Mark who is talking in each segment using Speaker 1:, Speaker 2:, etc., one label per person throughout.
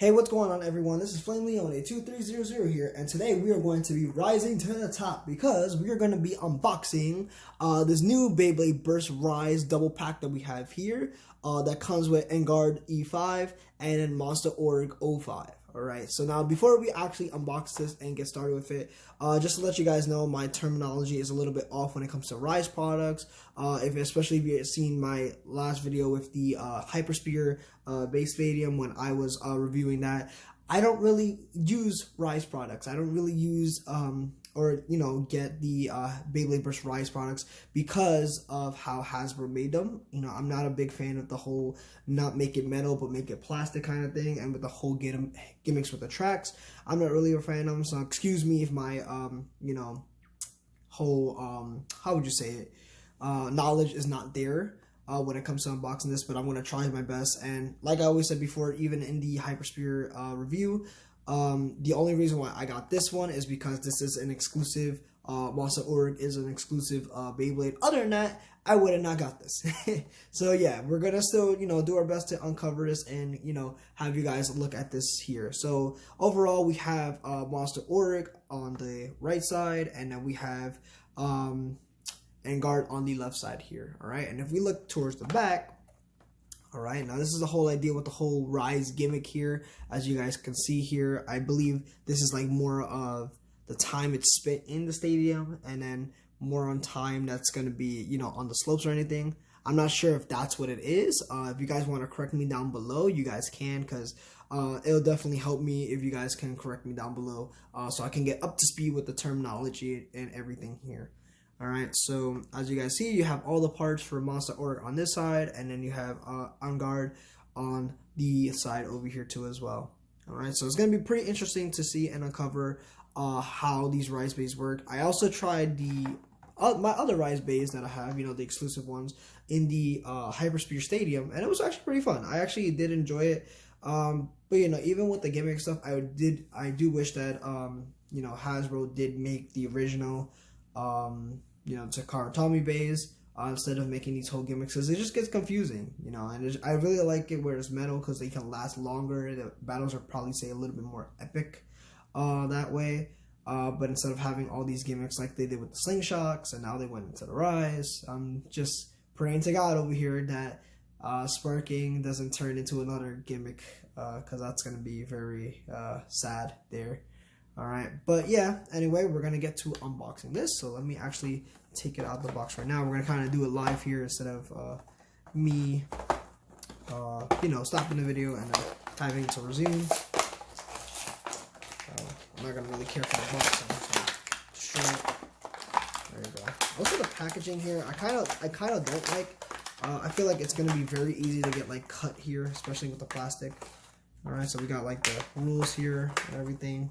Speaker 1: Hey, what's going on, everyone? This is Flame Leone 2300 here, and today we are going to be rising to the top because we are going to be unboxing this new Beyblade Burst Rise double pack that we have here that comes with Engaard E5 and then Monster Org 05. Alright, so now before we actually unbox this and get started with it, just to let you guys know, my terminology is a little bit off when it comes to Rise products. Especially if you've seen my last video with the Hypersphere base stadium when I was reviewing that. I don't really use Rise products. I don't really use get the Beyblade Burst Rise products because of how Hasbro made them. I'm not a big fan of the whole not make it metal but make it plastic kind of thing, and with the whole gimmicks with the tracks. I'm not really a fan of them, so excuse me if my whole how would you say it, knowledge is not there when it comes to unboxing this, but I'm going to try my best. And like I always said before, even in the Hypersphere review, the only reason why I got this one is because this is an exclusive, Monster Org is an exclusive Beyblade. Other than that, I would have not got this. So yeah, we're gonna still, do our best to uncover this and, have you guys look at this here. So overall, we have Monster Org on the right side, and then we have Engaard on the left side here. All right, and if we look towards the back, all right, now this is the whole idea with the whole Rise gimmick here. As you guys can see here, I believe this is like more of the time it's spent in the stadium, and then more on time that's going to be, on the slopes or anything. I'm not sure if that's what it is. If you guys want to correct me down below, you guys can, because it'll definitely help me if you guys can correct me down below, so I can get up to speed with the terminology and everything here. Alright, so as you guys see, you have all the parts for Monster Org on this side, and then you have Engaard on the side over here too as well. Alright, so it's going to be pretty interesting to see and uncover how these Rise bays work. I also tried the my other Rise bays that I have, the exclusive ones, in the Hypersphere Stadium, and it was actually pretty fun. I actually did enjoy it, but even with the gimmick stuff, I do wish that Hasbro did make the original Takara Tommy bays instead of making these whole gimmicks, because it just gets confusing, and I really like it where it's metal because they can last longer. The battles are probably, say, a little bit more epic that way, but instead of having all these gimmicks like they did with the slingshots, and now they went into the Rise, I'm just praying to God over here that sparking doesn't turn into another gimmick, because that's going to be very sad there. Alright, but yeah, anyway, we're going to get to unboxing this, so let me actually take it out of the box right now. We're going to kind of do it live here instead of me, stopping the video and then having to resume. I'm not going to really care for the box, so I'm just going to show it. There you go. Also, the packaging here, I kind of don't like. I feel like it's going to be very easy to get, cut here, especially with the plastic. Alright, so we got, the rules here and everything.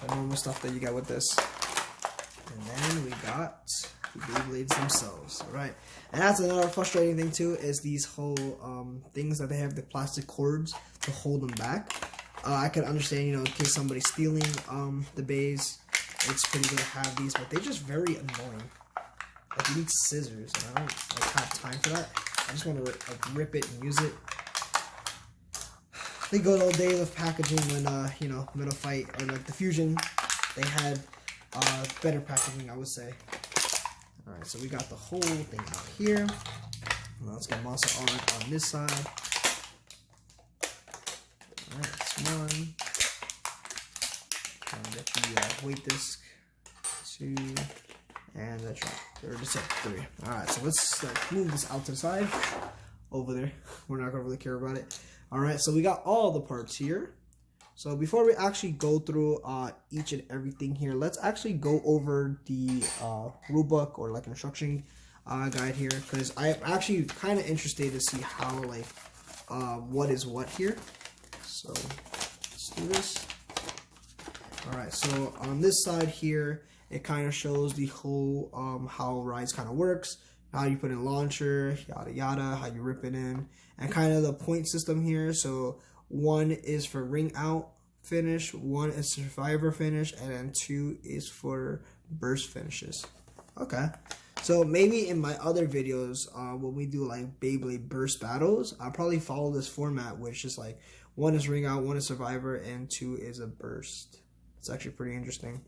Speaker 1: The normal stuff that you got with this. And then we got the Beyblades themselves. Alright. And that's another frustrating thing too, is these whole things that they have the plastic cords to hold them back. I could understand, in case somebody's stealing the bays, it's pretty good to have these, but they're just very annoying. You need scissors, and I don't have time for that. I just want to rip it and use it. The good old days of packaging when, Metal Fight or the Fusion, they had better packaging, I would say. Alright, so we got the whole thing out here. Now let's get Monster Org on this side. Alright, that's one. And get the weight disc. 2. And that's right. Or just 3. Alright, so let's move this out to the side. Over there. We're not going to really care about it. Alright, so we got all the parts here. So before we actually go through each and everything here, let's actually go over the rulebook or instruction guide here, because I'm actually kind of interested to see how what is what here. So let's do this. Alright, so on this side here, it kind of shows the whole how Rise kind of works. How you put in launcher, yada yada, how you rip it in, and kind of the point system here. So 1 is for ring out finish, 1 is survivor finish, and then 2 is for burst finishes. Okay, so maybe in my other videos, when we do Beyblade burst battles, I'll probably follow this format, which is 1 is ring out, 1 is survivor, and 2 is a burst. It's actually pretty interesting.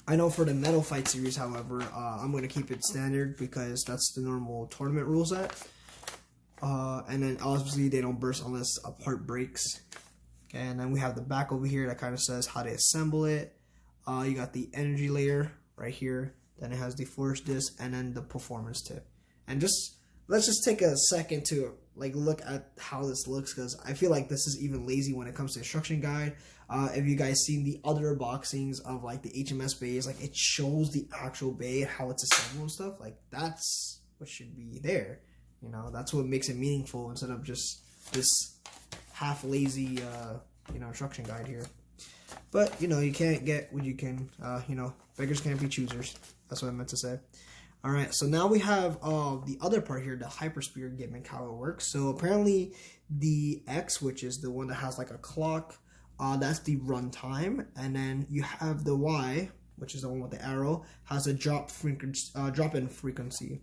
Speaker 1: I know for the Metal Fight series, however, I'm going to keep it standard because that's the normal tournament rule set. And then obviously they don't burst unless a part breaks. Okay, and then we have the back over here that kind of says how to assemble it. You got the energy layer right here. Then it has the force disc and then the performance tip. And let's just take a second to like look at how this looks, because I feel like this is even lazy when it comes to instruction guide. If you guys seen the other unboxings of like the HMS bays, like it shows the actual bay, how it's assembled and stuff. Like that's what should be there. You know, that's what makes it meaningful instead of just this half lazy instruction guide here. But you know, you can't get what you can. You know, beggars can't be choosers. That's what I meant to say. All right, so now we have the other part here, the Hypersphere gimmick, how it works. So apparently the X, which is the one that has like a clock, that's the run time, and then you have the Y, which is the one with the arrow, has a drop in frequency.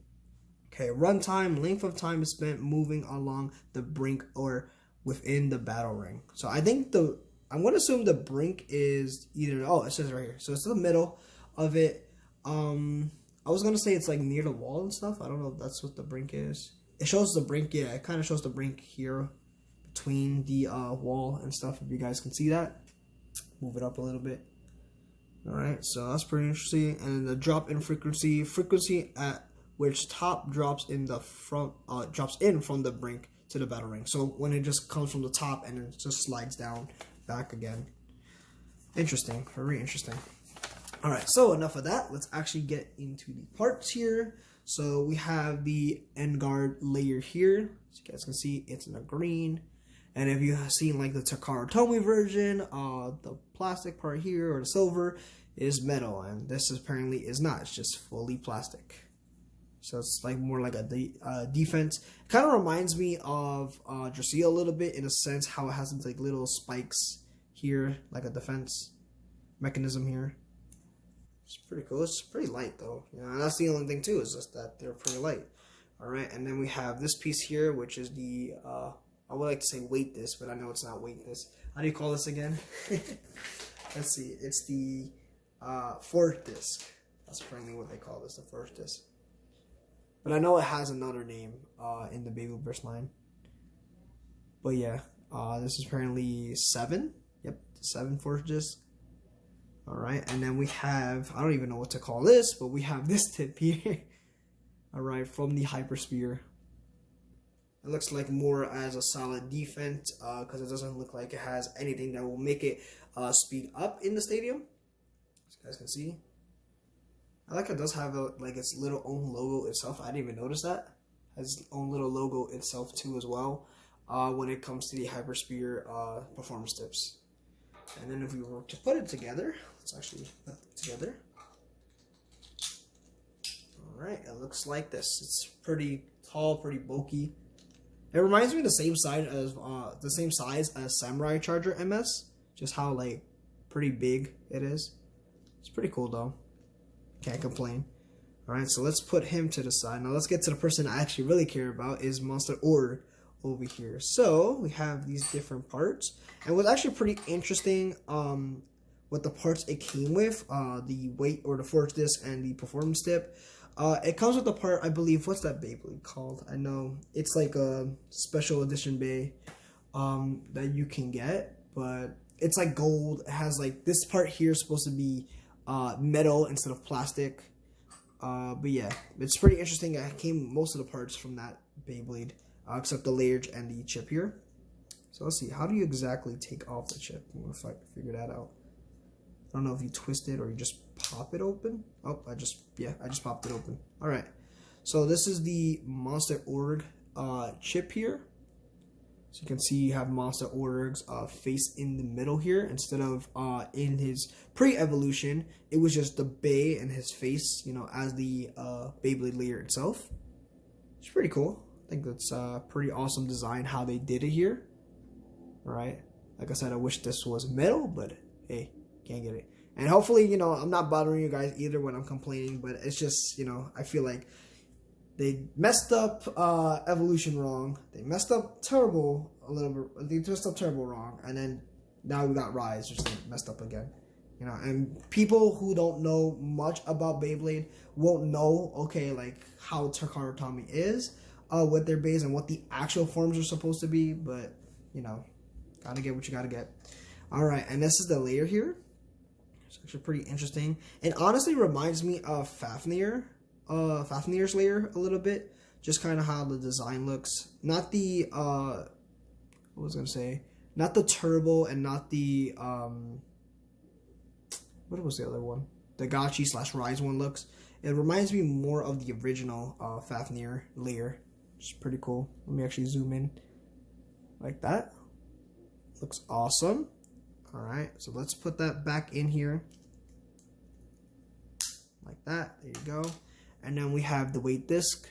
Speaker 1: Okay, run time, length of time spent moving along the brink or within the battle ring. So I think I'm going to assume the brink is either, it says right here. So it's in the middle of it. I was going to say it's like near the wall and stuff. I don't know if that's what the brink is. It shows the brink, yeah. It kind of shows the brink here between the wall and stuff, if you guys can see that. Move it up a little bit. Alright, so that's pretty interesting. And the drop in frequency at which top drops in the front, drops in from the brink to the battle ring. So when it just comes from the top and it just slides down back again. Interesting, very interesting. Alright, so enough of that. Let's actually get into the parts here. So we have the Engaard layer here. As you guys can see, it's in a green. And if you have seen like the Takara Tomy version, the plastic part here or the silver is metal, and this apparently is not. It's just fully plastic. So it's like more like a defense. It kind of reminds me of Dracea a little bit in a sense, how it has these like little spikes here, like a defense mechanism here. It's pretty cool. It's pretty light though. You know, and that's the only thing too, is just that they're pretty light. Alright, and then we have this piece here, which is the I would like to say weight disc, but I know it's not weight disc. How do you call this again? Let's see. It's the force disc. That's apparently what they call this, the force disc. But I know it has another name in the Beyblade line. But yeah, this is apparently 7. Yep, 7 force disc. Alright, and then we have, I don't even know what to call this, but we have this tip here. Alright, from the Hypersphere. It looks like more as a solid defense, because it doesn't look like it has anything that will make it speed up in the stadium. As you guys can see. I like it does have like its little own logo itself. I didn't even notice that. It has its own little logo itself too as well, when it comes to the Hypersphere performance tips. And then if we were to put it together, let's actually put it together. Alright, it looks like this. It's pretty tall, pretty bulky. It reminds me of the same size as Samurai Charger MS. Just how like pretty big it is. It's pretty cool though. Can't complain. Alright, so let's put him to the side. Now let's get to the person I actually really care about, is Monster Ogre over here. So we have these different parts, and what's actually pretty interesting with the parts it came with, the weight or the force disc and the performance tip, it comes with the part, I believe, what's that Beyblade called? I know it's like a special edition bay that you can get, but it's like gold. It has like this part here is supposed to be metal instead of plastic, but yeah, it's pretty interesting. It came most of the parts from that Beyblade, except the layers and the chip here. So let's see, how do you exactly take off the chip? I'm gonna figure that out. I don't know if you twist it or you just pop it open. Oh, I just popped it open. All right, so this is the Monster Ogre chip here. So you can see you have Monster Ogre's face in the middle here, instead of in his pre-evolution, it was just the bay and his face, you know, as the Beyblade layer itself. It's pretty cool. I think that's a pretty awesome design how they did it here. Alright, like I said, I wish this was metal, but hey, can't get it. And hopefully, you know, I'm not bothering you guys either when I'm complaining, but it's just, you know, I feel like They messed up evolution wrong. They messed up turbo a little bit. They messed up turbo wrong, and then now we got rise, which is messed up again. You know, and people who don't know much about Beyblade won't know, okay, like how Takara Tomy is with their base and what the actual forms are supposed to be. But you know, gotta get what you gotta get. All right, and this is the layer here. It's actually pretty interesting. It honestly reminds me of Fafnir's layer a little bit. Just kind of how the design looks. Not the what was I gonna say? Not the turbo and not the what was the other one? The Gachi / Rise one looks. It reminds me more of the original Fafnir layer. Which is pretty cool. Let me actually zoom in. Like that. Looks awesome. Alright, so let's put that back in here. Like that. There you go. And then we have the weight disc.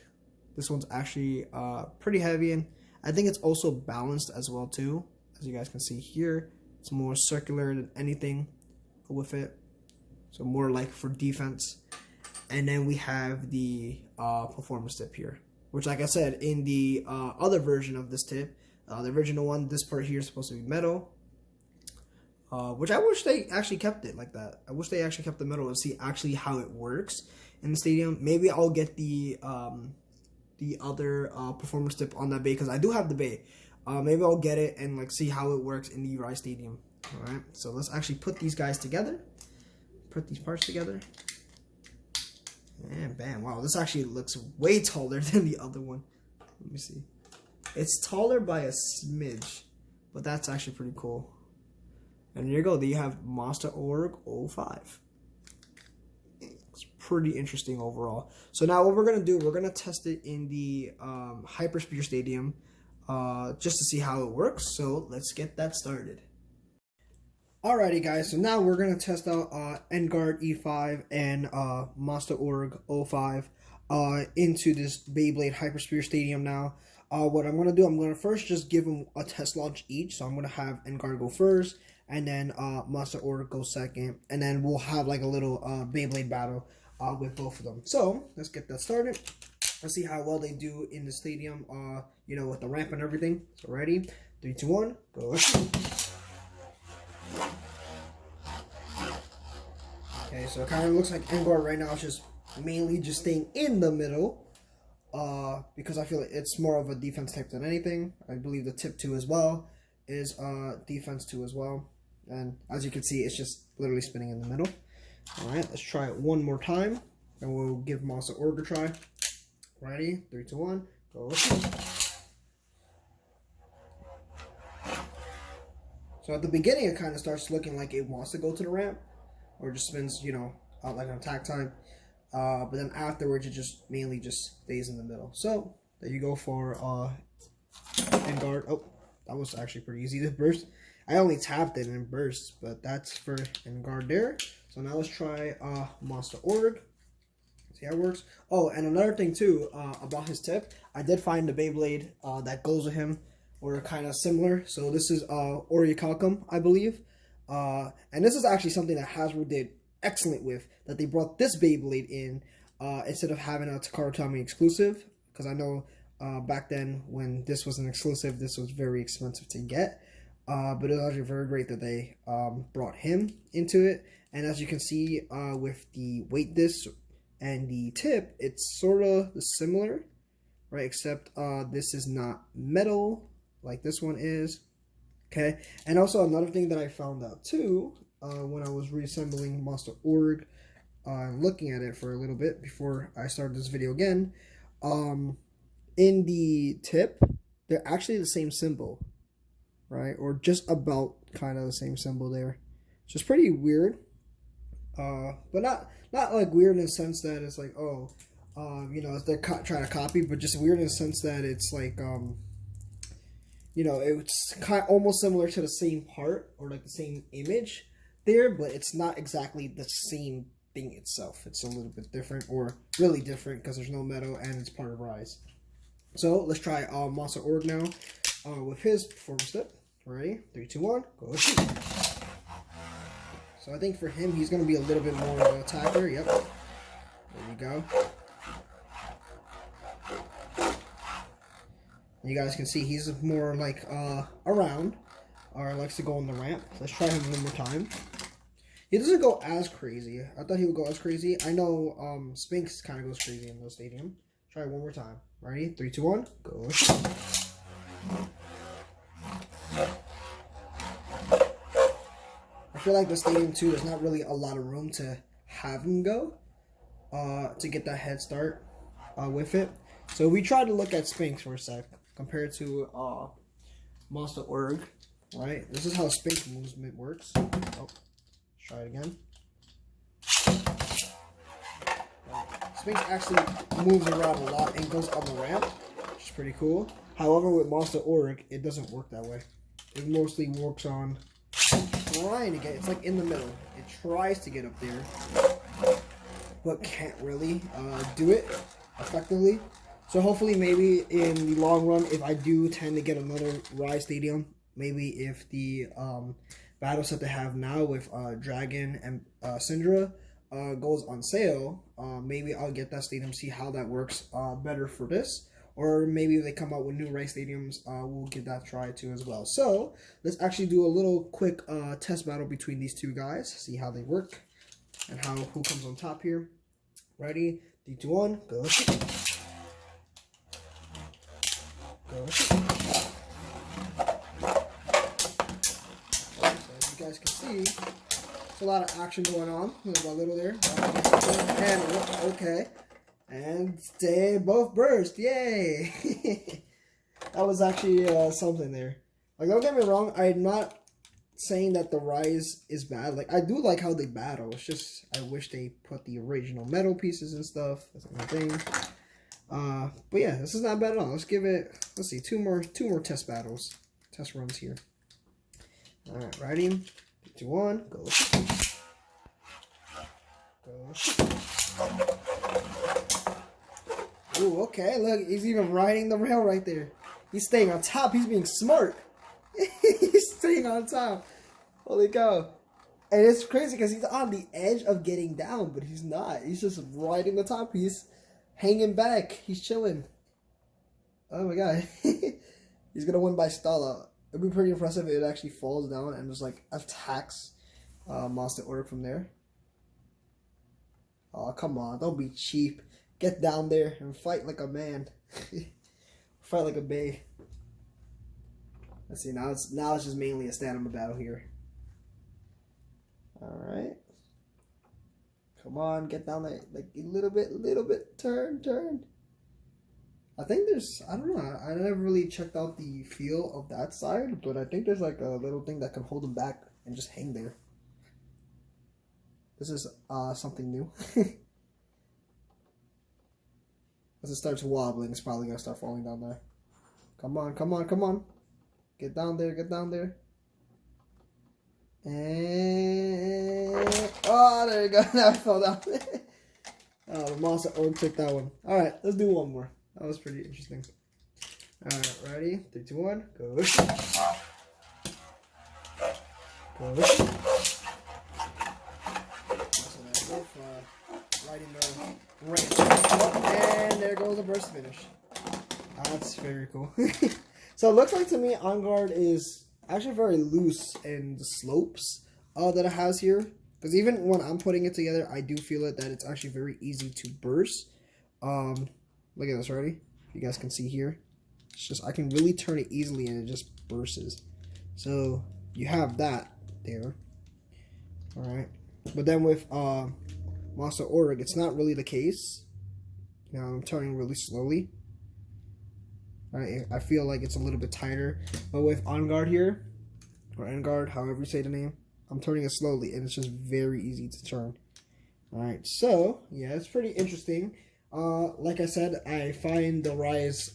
Speaker 1: This one's actually pretty heavy, and I think it's also balanced as well too. As you guys can see here, it's more circular than anything with it. So more like for defense. And then we have the performance tip here, which, like I said, in the other version of this tip, the original one, this part here is supposed to be metal. Which I wish they actually kept it like that. I wish they actually kept the metal and see actually how it works in the stadium. Maybe I'll get the other performance tip on that bay, because I do have the bay. Maybe I'll get it and like see how it works in the Rise Stadium. All right, so let's actually put these guys together. Put these parts together. And bam! Wow, this actually looks way taller than the other one. Let me see. It's taller by a smidge, but that's actually pretty cool. And here you go. There you have Monster Org 05. It's pretty interesting overall. So now what we're going to do, we're going to test it in the Hypersphere Stadium just to see how it works. So let's get that started. Alrighty guys, so now we're going to test out Engaard E5 and Monster Org 05 into this Beyblade Hypersphere Stadium now. What I'm going to do, I'm going to first just give them a test launch each. So I'm going to have Engaard go first, and then Monster Org go second, and then we'll have like a little Beyblade battle with both of them. So let's get that started. Let's see how well they do in the stadium, you know, with the ramp and everything. So ready? 3, 2, 1, go. Okay, so it kind of looks like Engaard right now is just mainly just staying in the middle, because I feel like it's more of a defense type than anything. I believe the tip 2 as well is defense 2 as well. And as you can see, it's just literally spinning in the middle. Alright, let's try it one more time, and we'll give Monster Org a try. Ready? 3, 2, 1, go. So at the beginning, it kind of starts looking like it wants to go to the ramp, or just spins, you know, out like on attack time. But then afterwards, it just mainly just stays in the middle. So there you go for Engaard. Oh, that was actually pretty easy to burst. I only tapped it and it burst, but that's for Engaard there. So now let's try Monster Org. See how it works. Oh, and another thing too about his tip, I did find the Beyblade that goes with him, or kind of similar. So this is Orichalcum, I believe. And this is actually something that Hasbro did excellent with, that they brought this Beyblade in instead of having a Takara Tomy exclusive, because I know back then when this was an exclusive, this was very expensive to get. But it was actually very great that they brought him into it. And as you can see with the weight disc and the tip, it's sort of similar, right? Except this is not metal like this one is. Okay, and also another thing that I found out too when I was reassembling Monster Org, looking at it for a little bit before I started this video again, in the tip, they're actually the same symbol, right? Or just about kind of the same symbol there. So it's pretty weird, but not like weird in the sense that it's like, oh, you know, they're trying to copy, but just weird in the sense that it's like, you know, it's almost similar to the same part or like the same image there, but it's not exactly the same thing itself. It's a little bit different, or really different, because there's no metal and it's part of Rise. So let's try Monster Org now with his performance step. Ready? 3, 2, 1, go shoot. So I think for him, he's going to be a little bit more of an attacker. Yep. There you go. And you guys can see he's more like around, or likes to go on the ramp. Let's try him one more time. He doesn't go as crazy. I thought he would go as crazy. I know Sphinx kind of goes crazy in the stadium. Try it one more time. Ready? 3, 2, 1, go. I feel like the stadium too, there's not really a lot of room to have him go to get that head start with it. So we try to look at Sphinx for a sec compared to Monster Org, right? This is how Sphinx movement works. Oh, try it again. Sphinx actually moves around a lot and goes on the ramp, which is pretty cool. However, with Monster Org, it doesn't work that way. It mostly works on trying to get, it's like in the middle. It tries to get up there, but can't really do it effectively. So hopefully maybe in the long run, if I do tend to get another Rise Stadium, maybe if the battle set they have now with Dragon and Syndra goes on sale, maybe I'll get that stadium, see how that works better for this. Or maybe if they come out with new Rise Stadiums, we'll give that a try too as well. So let's actually do a little quick test battle between these two guys, see how they work and who comes on top here. Ready? 3, 2, 1, go. Go. So as you guys can see, there's a lot of action going on. Little by little there. And okay. And they both burst. Yay! That was actually something there. Like, don't get me wrong, I'm not saying that the Rise is bad. Like, I do like how they battle. It's just I wish they put the original metal pieces and stuff. That's the thing. But yeah, this is not bad at all. Let's give it, let's see, two more test battles. Test runs here. Alright, ready? 3, 2, 1, go. Go. Ooh, okay, look, he's even riding the rail right there. He's staying on top. He's being smart. He's staying on top. Holy cow. And it's crazy because he's on the edge of getting down, but he's not. He's just riding the top. He's hanging back. He's chilling. Oh my god. He's going to win by stall out. It'd be pretty impressive if it actually falls down and just like attacks Monster Org from there. Oh, come on. Don't be cheap. Get down there and fight like a man. Fight like a bae. Let's see, now it's just mainly a stamina battle here. Alright. Come on, get down there. Like a little bit. Turn. I think there's, I don't know, I never really checked out the feel of that side, but I think there's like a little thing that can hold him back and just hang there. This is something new. As it starts wobbling, it's probably going to start falling down there. Come on. Get down there. And... oh, there you go. Now I fell down. Oh, the Monster Org took that one. Alright, let's do one more. That was pretty interesting. Alright, ready? 3, 2, 1, go. Go. Riding the ramp. And there goes the burst finish. That's very cool. So it looks like to me Engaard is actually very loose in the slopes that it has here. Because even when I'm putting it together, I do feel it that it's actually very easy to burst. Look at this, ready? You guys can see here. It's just, I can really turn it easily and it just bursts. So you have that there. Alright. But then with Monster Org, it's not really the case. Now I'm turning really slowly. I feel like it's a little bit tighter. But with Engaard here, or Engaard, however you say the name, I'm turning it slowly and it's just very easy to turn. Alright, so yeah, it's pretty interesting. Like I said, I find the Rise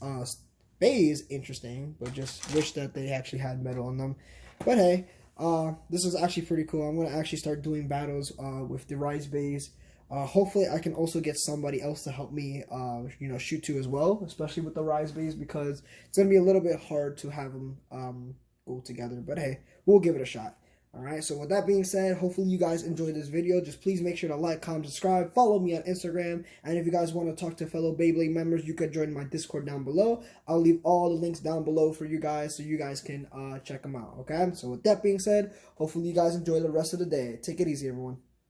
Speaker 1: bays interesting, but just wish that they actually had metal on them. But hey, this is actually pretty cool. I'm going to actually start doing battles with the Rise bays. Hopefully I can also get somebody else to help me, shoot to as well, especially with the Rise bays, because it's going to be a little bit hard to have them go together. But hey, we'll give it a shot. Alright, so with that being said, hopefully you guys enjoyed this video. Just please make sure to like, comment, subscribe, follow me on Instagram, and if you guys want to talk to fellow Beyblade members, you could join my Discord down below. I'll leave all the links down below for you guys so you guys can check them out, okay? So with that being said, hopefully you guys enjoy the rest of the day. Take it easy, everyone.